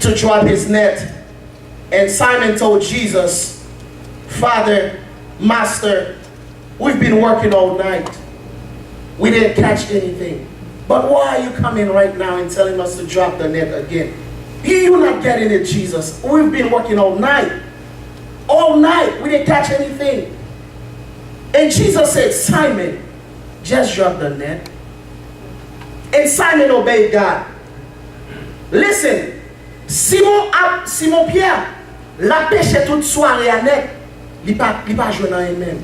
to drop his net. And Simon told Jesus, Father, Master, we've been working all night. We didn't catch anything. But why are you coming right now and telling us to drop the net again? You're not getting it, Jesus. We've been working all night. All night. We didn't catch anything. And Jesus said, Simon, just drop the net. And Simon obeyed God. Listen, Simon Pierre, la pêche toute soirée à net, il pas joué dans même.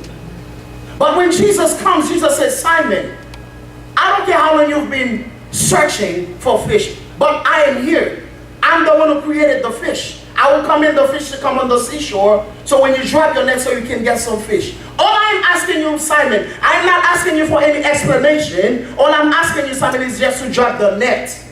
But when Jesus comes, Jesus says, Simon, I don't care how long you've been searching for fish, but I am here. I'm the one who created the fish. I will command the fish to come on the seashore, so when you drop your net so you can get some fish. All I'm asking you, Simon, I'm not asking you for any explanation. All I'm asking you, Simon, is just to drop the net.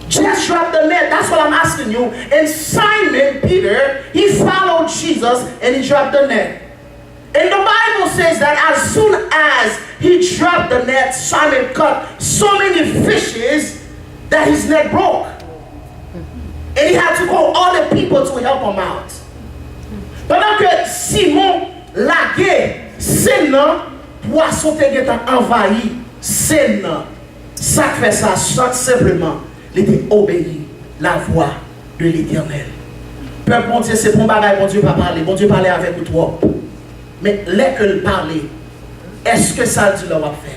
Just drop the net. That's what I'm asking you. And Simon Peter, he followed Jesus and he dropped the net. And the Bible says that as soon as he dropped the net, Simon caught so many fishes that his net broke. And he had to call other people to help him out. Pendant que Simon laguait, c'est non, poisson te geta envahi, c'est non. Ça fait ça, simplement, il était obéi la voix de l'Éternel. Peuple, bon Dieu, c'est bon bagage, bon Dieu va parler, bon Dieu parlait avec toi. Mais les que le parler, est-ce que ça dit leur va faire?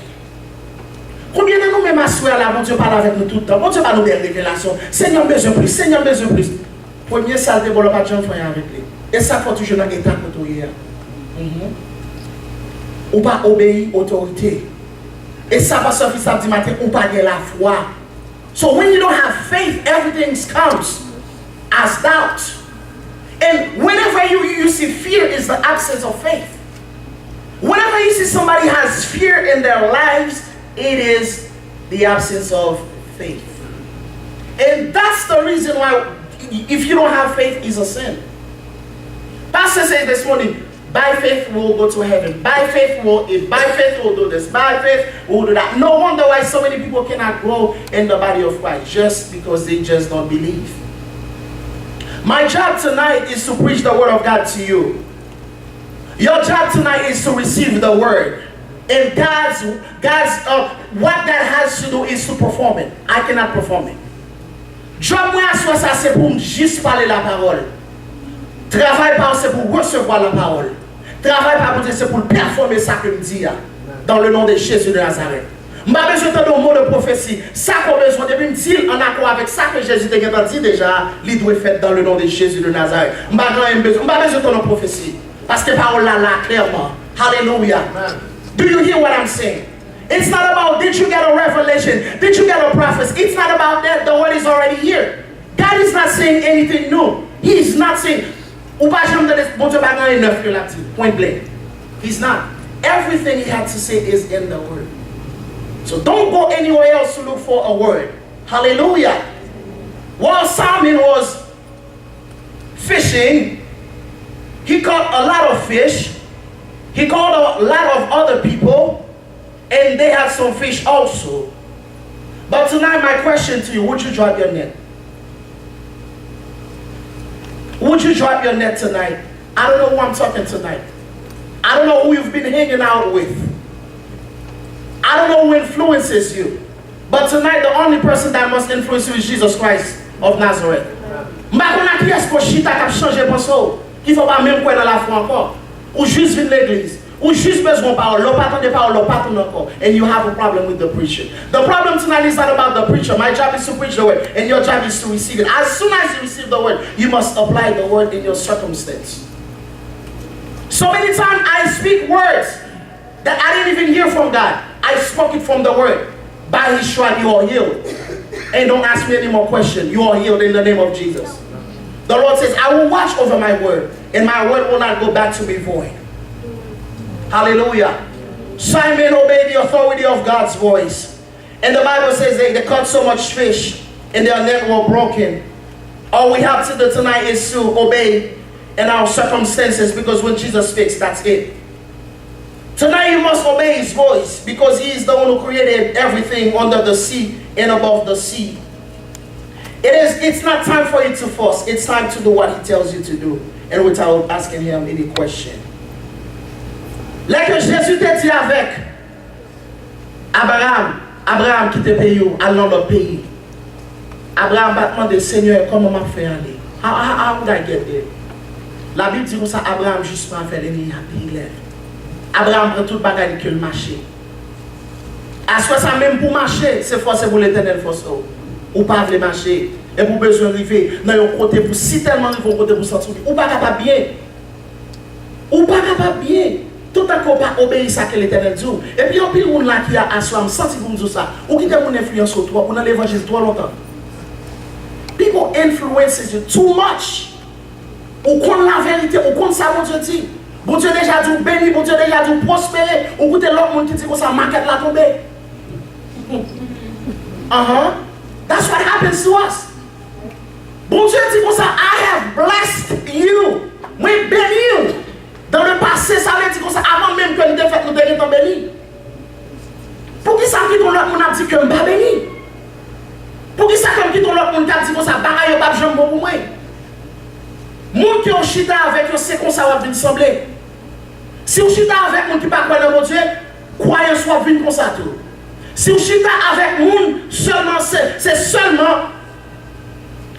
Combien de nous même assurés là, bon Dieu parle avec nous tout le temps, bon Dieu va nous des révélations. Seigneur besoin plus, Seigneur besoin plus. Premier salle de bon, pas de gens faire avec lui. Et ça faut toujours dans l'état pour hier. Ou pas obéir autorité. Et ça va sortir samedi matin, ou pas de la foi. So when you don't have faith, everything comes as doubt. And whenever you see fear is the absence of faith. Whenever you see somebody has fear in their lives, it is the absence of faith. And that's the reason why if you don't have faith, it's a sin. Pastor said this morning, by faith we'll go to heaven. By faith we'll eat. By faith we'll do this. By faith we'll do that. No wonder why so many people cannot grow in the body of Christ, just because they just don't believe. My job tonight is to preach the word of God to you. Your job tonight is to receive the word. And what God has to do is to perform it. I cannot perform it. Job moi assois ça c'est pour juste parler la parole. Travail pas c'est pour recevoir la parole. Travail pas pour c'est pour performer ça que me dit dans le nom de Jésus de Nazareth. M'a besoin de mot de prophétie. Ça qu'on besoin depuis me dire en accord avec ça que Jésus t'a dit déjà, il doit faire dans le nom de Jésus de Nazareth. M'a besoin de prophétie parce que parole là clairement. Hallelujah. Do you hear what I'm saying? It's not about did you get a revelation, did you get a prophecy. It's not about that. The word is already here. God is not saying anything new. He is not saying point blank. He's not. Everything he had to say is in the word. So don't go anywhere else to look for a word. Hallelujah. While Simon was fishing, he caught a lot of fish. He caught a lot of other people, and they had some fish also. But tonight my question to you, would you drop your net? Would you drop your net tonight? I don't know who I'm talking tonight. I don't know who you've been hanging out with. I don't know who influences you. But tonight the only person that must influence you is Jesus Christ of Nazareth. Il faut pas même croire dans la foi encore. Ou juste venir l'église. Ou juste besoin de parole. L'on pas de parole, l'on pas encore. And you have a problem with the preacher. The problem tonight is not about the preacher. My job is to preach the word. And your job is to receive it. As soon as you receive the word, you must apply the word in your circumstance. So many times I speak words that I didn't even hear from God. I spoke it from the word. By his stripe you are healed. And don't ask me any more questions. You are healed in the name of Jesus. The Lord says, I will watch over my word, and my word will not go back to me void. Hallelujah. Simon obeyed the authority of God's voice. And the Bible says they caught so much fish, and their net were broken. All we have to do tonight is to obey in our circumstances, because when Jesus speaks, that's it. Tonight you must obey his voice, because he is the one who created everything under the sea and above the sea. It's not time for you to force. It's time to do what he tells you to do. And without asking him any question. Là que Jésus t'a dit avec Abraham qui te paye à l'autre pays. Abraham va demander, Seigneur, comment m'a fait aller? How would I get there? La Bible dit comme ça, Abraham justement fait les lèvres. Abraham prend tout le bagage que le marché. À ce ça même pour marcher, c'est forcé pour l'éternel force. Ou pas le marcher. Et pour besoin d'arriver dans un côté pour si tellement il faut côté pour sortir. Ou pas capable bien. Ou pas capable bien. Tout à coup pas obéir ça que l'éternel dit. Et puis en pile monde là qui a assoir senti pour dire ça. Ou qui t'a mon influence sur toi pour dans l'évangile trop longtemps. People influences you too much. Ou connaît la vérité, ou connaît ça mon Dieu dit. Bon Dieu déjà dit béni, bon Dieu déjà dit prospérer. Ou écoutez l'autre monde qui dit que ça market la tomber. That's what happens to us. Bon Dieu dit comme ça, I have blessed you. Moi béni you. Dans le passé, ça veut dire comme ça, avant même que nous devons faire, nous devons béni. Pour qui ça qui ton l'autre monde a dit que je ne pas béni? Pour qui ça comme qui ton l'autre monde a dit comme ça, bagaille pas de pour moi? Moun qui ont chita avec eux, c'est comme ça va venir sembler. Si vous chita avec moun qui pas croire dans mon Dieu, croyez soit venir comme ça tout. Si vous chita avec moun, seulement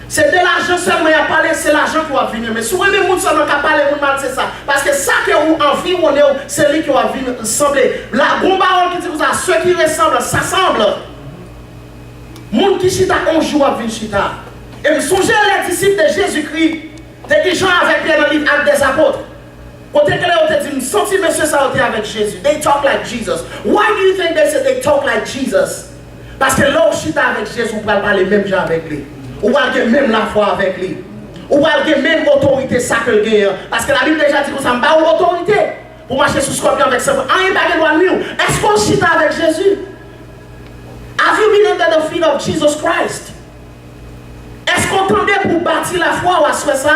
c'est de l'argent seulement à parler, c'est l'argent qui va venir. Mais si vous avez moun seulement qui parler, moun mal c'est ça. Parce que ça que vous environnez, c'est lui qui va venir sembler. La bonne parole qui dit ça, ceux qui ressemblent, ça semble. Moun qui chita un jour à venir chita. Et songez les disciples de Jésus-Christ. Des gens avec Pierre dans le livre Actes des apôtres. Quand ils dit, senti monsieur ça avec Jésus. They talk like Jesus. Why do you think they say they talk like Jesus? Parce que là où chita avec Jésus, on peut parler même gens avec lui. On va avoir même la foi avec lui. On va avoir même autorité ça que le gagne. Parce que la Bible déjà dit que ça n'a pas autorité pour marcher sous scorpion avec ça. Est-ce qu'on chita avec Jésus? Have you been under the feet of Jesus Christ? Est-ce qu'on tendait pour bâtir la foi ou à soi ça?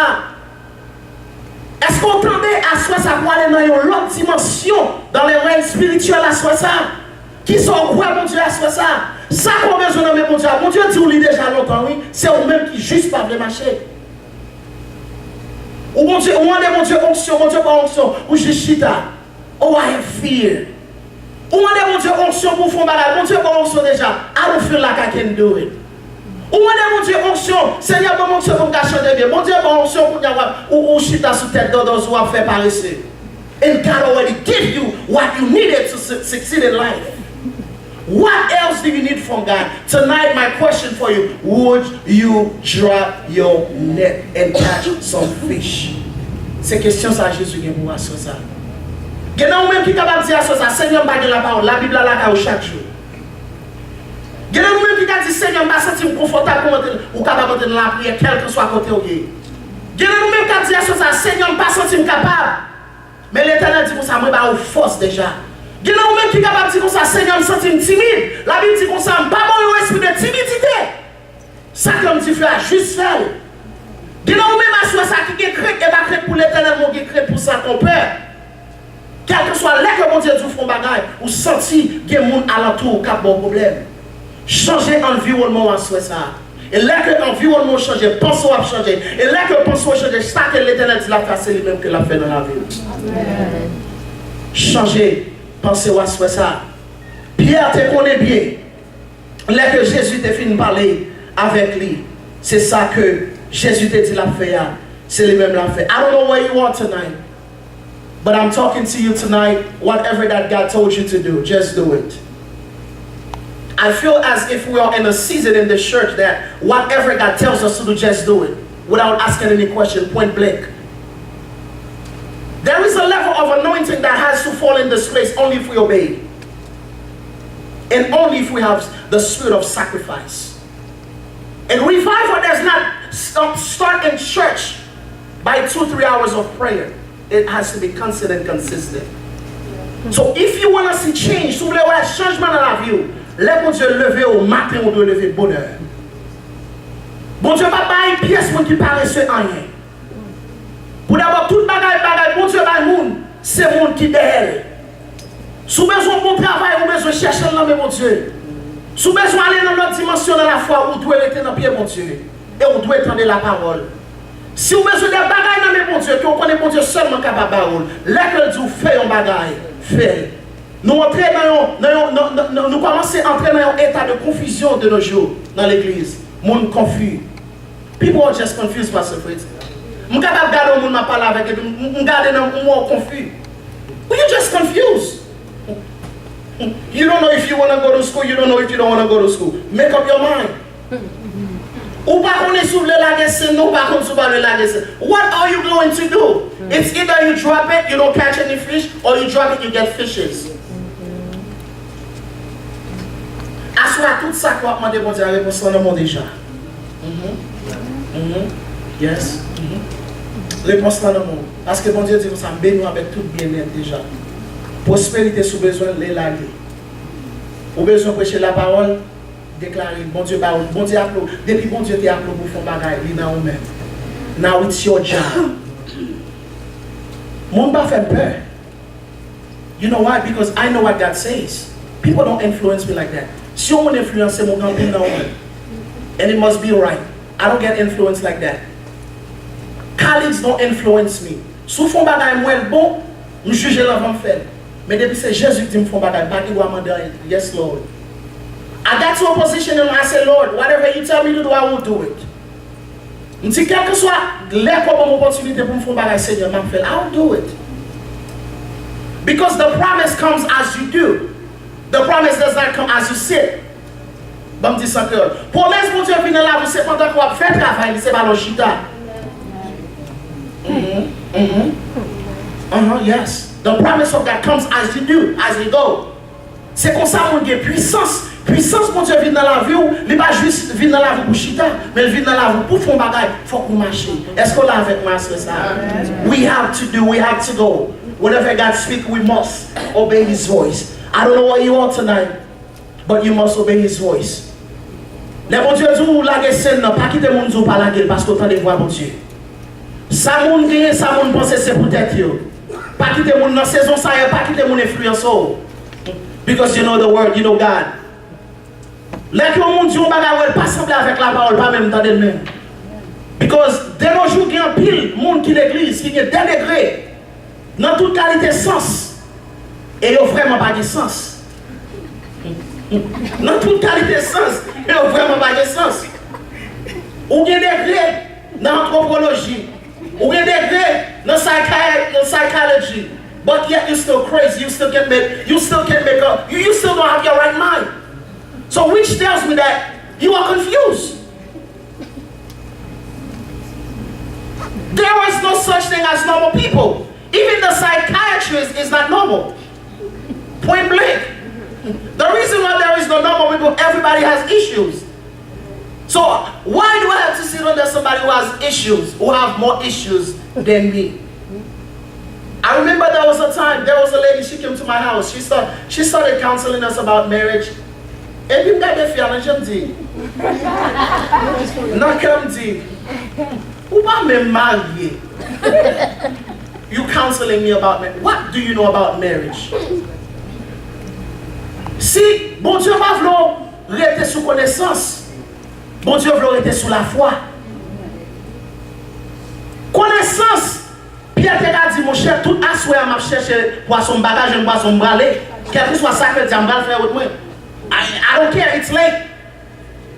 Est-ce qu'on tendait à soi ça pour aller dans une autre dimension, dans les règnes spirituels à soi ça? Qui sont quoi, mon Dieu, à soi ça? Ça qu'on a besoin de mon Dieu. Mon Dieu dit ou déjà longtemps, oui. C'est vous-même qui juste pas le marcher. Ou mon Dieu, ou mon Dieu, onction, mon Dieu, pas onction. Ou juste chita. Oh, I have fear. Ou mon Dieu, onction pour faire malade. Mon Dieu, pas onction déjà. I don't feel like I can do it. Ou mon Dieu, onction, Seigneur, mon Dieu, pour chanter bien. Mon Dieu, onction pour avoir ou chita sous tête dans ou à faire paresser. And God already give you what you needed to succeed in life. What else do you need from God? Tonight, my question for you, would you drop your net and catch some fish? C'est question ça, Jésus qui pour sur ça. Il y a même qui est capable de dire ça, Seigneur, je la parole, la Bible là chaque jour. Il y a même qui a dit, Seigneur, je me sens confortable ou capable de la prière, quel que soit côté où il y a. Il y a même qui a dit ça, Seigneur, je me sens capable. Mais l'Éternel dit comme ça, moi, je suis force déjà. Il y a même qui est capable de dire comme ça, Seigneur, je me sens timide. La Bible dit comme ça, je ne pas mon esprit de timidité. Ça comme tu fais, juste faire. Il y a même à soi ça qui est créé, et pas créé pour l'Éternel, mais qui est créé pour ça ton père. Quel que soit l'air que mon Dieu dit, font bagaille, ou senti qu'il y a des gens alentour qui ont bon problème. Changer l'environnement à soi ça. Et là que l'environnement change, pensez à changer. Et là que pensez à changer, ça que l'Éternel dit la faire, c'est lui-même que l'a fait dans la vie. Changer, pensez à soi ça. Pierre te connaît bien. Là que Jésus te fini de parler avec lui, c'est ça que Jésus te dit la faire. C'est lui-même la fait. I don't know where you are tonight. But I'm talking to you tonight. Whatever that God told you to do, just do it. I feel as if we are in a season in the church that whatever God tells us to do, just do it. Without asking any question, point blank. There is a level of anointing that has to fall in this place only if we obey. And only if we have the spirit of sacrifice. And revival does not start in church by 2-3 hours of prayer. It has to be constant and consistent. So if you want to see change, si vous voulez voir changement dans la vie, les bon Dieu lever au matin, on doit lever bonheur. Bon Dieu va pas une pièce qui paraissait en rien. Pour d'abord tout bagaille, bon Dieu va monde, c'est monde qui derrière. Si vous avez besoin de bon travail, vous avez besoin de chercher l'homme, mon Dieu. Si vous besoin d'aller dans notre dimension de la foi, vous devez rester dans le pied de Dieu. Et vous devez entendre la parole. Si vous besoin de bagaille dans le bon Dieu, que vous connaissez bon Dieu seulement capable de parole, là que Dieu fait un bagaille, fait. Nous commençons à entrer dans un état de confusion de nos jours dans l'église. Monde confus. People are just confused, Pastor Fritz. Je suis capable de garder le monde parler avec eux, je garde dans le monde confus. You're just confused. You don't know if you want to go to school, you don't know if you don't want to go to school. Make up your mind. Ou pas qu'on est sous le laguessin, ou pas qu'on est sous le laguessin. What are you going to do? It's either you drop it, you don't catch any fish, or you drop it, you get fishes. Assois tout ça quoi demander bon Dieu la réponse dans le monde déjà. Yes. Réponse dans le monde. Parce que bon Dieu dit que ça me bénit avec tout bien-être déjà. Prospérité sous besoin de l'élaguer. Au besoin de prêcher la parole, déclarer bon Dieu parole. Bon Dieu applaud. Depuis bon Dieu t'a applaudi pour faire bagaille, il dans vous-même. Now it's your job. Mon pas fait peur. You know why? Because I know what God says. People don't influence me like that. Si on influence mon grand pile dans vous-même. And it must be right. I don't get influenced like that. Colleagues don't influence me. Si vous faites bagaille moi bon, je juge l'avant faire. Mais depuis c'est Jésus qui me fait bagaille, pas qui doit demander. Yes Lord. I got to a position and I said, Lord, whatever you tell me to do, I will do it. Je dis quel que soit l'opportunité pour me faire bagaille, Seigneur, m'a fait, I will do it. Because the promise comes as you do. The promise does not come as you sit. Bon, me dit ça que promesse pour Dieu vient là, vous savez pendant qu'on fait travail, c'est pas le chita. Yes. The promise of God comes as you do, as you go. C'est comme ça qu'on a puissance. Puissance pour Dieu vient dans la vie, il n'est pas juste vient dans la vie pour chita, mais il vient dans la vie pour faire un bagage, il faut qu'on marche. Est-ce qu'on l'a avec moi, c'est ça? We have to go. Whenever God speaks, we must obey His voice. I don't know what you are tonight, but you must obey His voice. Les bon Dieu dit, la scène, pas quitter mon Dieu par la gueule parce qu'on entend des voix, bon Dieu. Ça, mon gagne, ça, mon pense, c'est peut-être yo. Pas quitter mon dans saison, ça, pas quitter mon influence. Because you know the word, you know God. Les que mon Dieu, on va pas sembler avec la parole, pas même dans le même. Because de nos jours, il y a un pile monde qui l'église, qui est dénigré dans toute qualité de sens. Et il n'y a vraiment pas de sens. Dans toute qualité de sens, il n'y a vraiment pas de sens. Ou bien des degrés dans l'anthropologie, ou bien des degrés dans la psychology, but yet you're still crazy, you still can't make up, you still don't have your right mind. So which tells me that you are confused. There is no such thing as normal people. Even the psychiatrist is not normal. Point blank. The reason why there is no normal people, everybody has issues. So why do I have to sit under somebody who has issues, who have more issues than me? I remember there was a lady, she came to my house. She started counseling us about marriage. Et puis, je me dis, non, comme dit, ou pas me marier? You counseling me about marriage. What do you know about marriage? Si bon Dieu va vouloir rester sous connaissance, bon Dieu va rester sous la foi. Connaissance, Pierre t'a dit, mon cher, tout assoir m'a cherché poisson bagage, un poisson bralé, quel que soit ça que Dieu va faire avec moi. I don't care, it's late.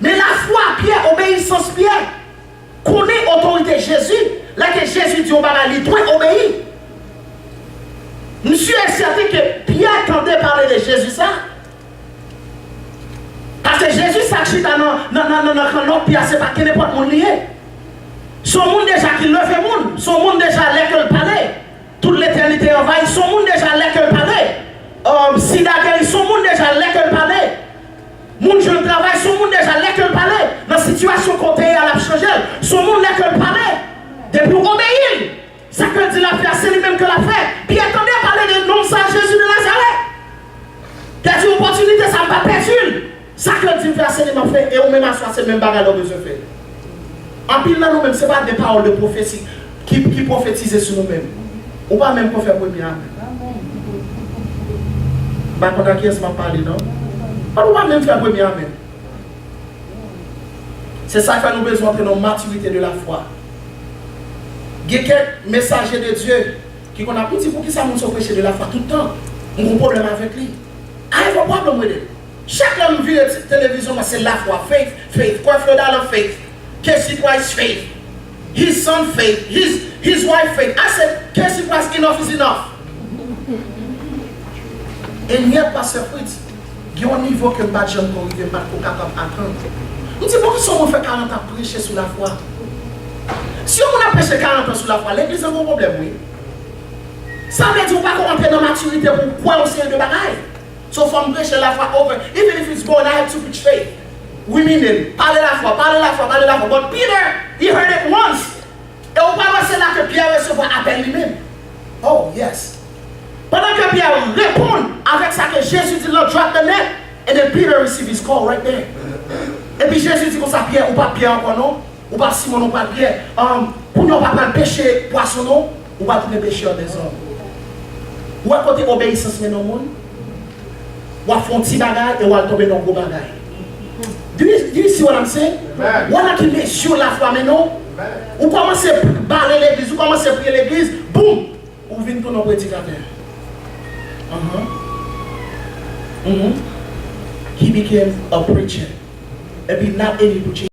Mais la foi, Pierre, obéissance, Pierre, connaît l'autorité Jésus. Là que Jésus dit, on va aller, il doit obéir. Monsieur est certain que Pierre entendait parler de Jésus, ça. Parce que Jésus s'achète dans Pierre, c'est pas que n'importe mon lié. Son monde déjà qui lève le monde, son monde déjà l'école parlait. Toute l'éternité envahie, son monde déjà l'école parlait. Sida, son monde déjà l'école parlait. Mon jeune travail, son monde déjà l'école parlait. Dans la situation qu'on est à la changer, son monde l'école parlait. Depuis obéir. Ça que dit la paix, c'est lui-même que l'a fait. Puis attendez à parler de nom ça Jésus de Nazareth. T'as dit opportunité, ça ne va pas perdre. Ça que dit faire, c'est lui-même fait. Et on même assoit, c'est le même bagage qu'on besoin de faire. En pile, là, nous-mêmes, ce n'est pas des paroles de prophétie qui prophétisent sur nous-mêmes. On ne va même pas faire premier. Bah, pendant qui est-ce que je parle, non? On ne va pas même faire premier amen. C'est ça que nous avons besoin de notre maturité de la foi. Il y a quelques messagers de Dieu qui ont dit pour qui ça nous prêcher de la foi tout le temps. On a un problème avec lui. I have a problem with it. Chaque homme vit la télévision, c'est la foi. Faith, faith. Creflo Dollar, faith. Casey Price, faith. His son, faith. His wife, faith. I said, Casey Price, enough is enough. Et n'y a pas ce fruit. Il y a un niveau que pas de gens qui arrivent, pas capable d'apprendre. On dit pourquoi si on fait 40 ans prêcher sur la foi? Si on a prêché 40 ans sur la foi, l'église a un problème, oui. Ça veut dire qu'on ne va pas rentrer dans la maturité pour quoi on sait de bagaille. So from prêcher la foi over, even if it's born, I have to preach faith. We mean it. Parler la foi, parler la foi, parler la foi. But Peter, he heard it once. Et on va voir c'est là que Pierre recevra appel lui-même. Oh, yes. Pendant que Pierre répond avec ça que Jésus dit, Lord, drop the net. And then Peter received his call right there. Et puis Jésus dit comme ça, Pierre, ou pas Pierre encore non? Ou pas Simon, ou pas Pierre. Pour nous, pas prendre péché poisson non? Ou pas tous les pécheurs des hommes. Ou à côté obéissance mais non monde? Ou à font petit bagage et ou à tomber dans gros bagage. Do you see what I'm saying? Ou à qui met sur la foi mais non? Ou commencez à barrer l'église, ou commencez à prier l'église, boum! Ou venez pour nos prédicateurs. He became a preacher. And be not any preacher.